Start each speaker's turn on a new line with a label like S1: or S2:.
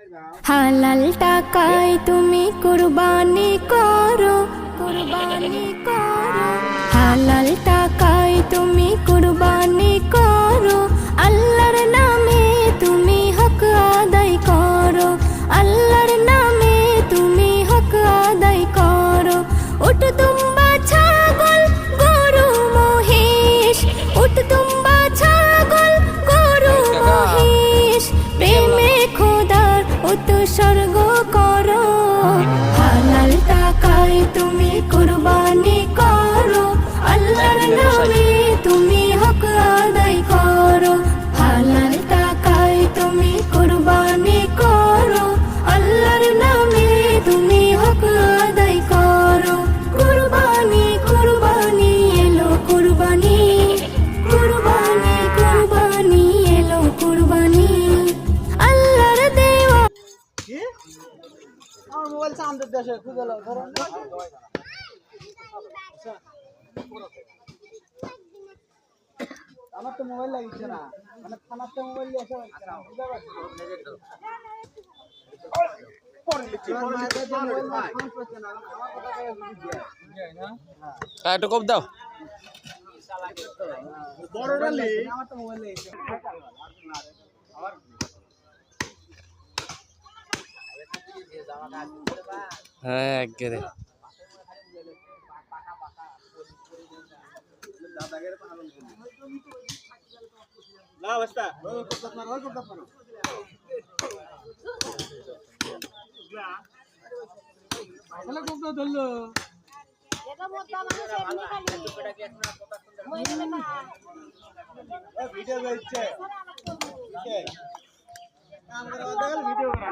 S1: হালাল টাকায় তুমি কুরবানি করো, কুরবানি করো। হালাল টাকায় তুমি কুরবানি করো, আল্লাহর নামে তুমি হক আদায় করো, আল্লাহর নামে তুমি হক আদায় করো। উট দুম্বা ছাগল গরু মহিষ, উট দুম্বা ছাগল গরু মহিষ, প্রেমে খোদার উৎসর্গ করো। হালাল টাকায় তুমি কুরবানি করো, আল্লাহর নামে তুমি হক আদায় করো। হালাল টাকায় তুমি কুরবানি করো, আল্লাহর নামে তুমি হক আদায় করো। কুরবানি কুরবানি এলো কুরবানি, কুরবানি কুরবানি এলো কুরবানি, আল্লাহর দেওয়া।
S2: কি আমার মোবাইল চাঁদের দেশে খুঁজে লাও ধরো আমার তো মোবাইল লাগিচ্ছে না, মানে থানার তো মোবাইল দিয়ে আসা হচ্ছে না, বুঝতে পারছি
S3: একটু কপ দাও।
S2: আমার তো মোবাইল লাগিচ্ছে
S3: হ্যাঁ একবারে
S2: না অবস্থা ওই করতে পারো, ওই করতে পারো তাহলে কোপ দাও ধরলো ভিডিও করছে ভিডিও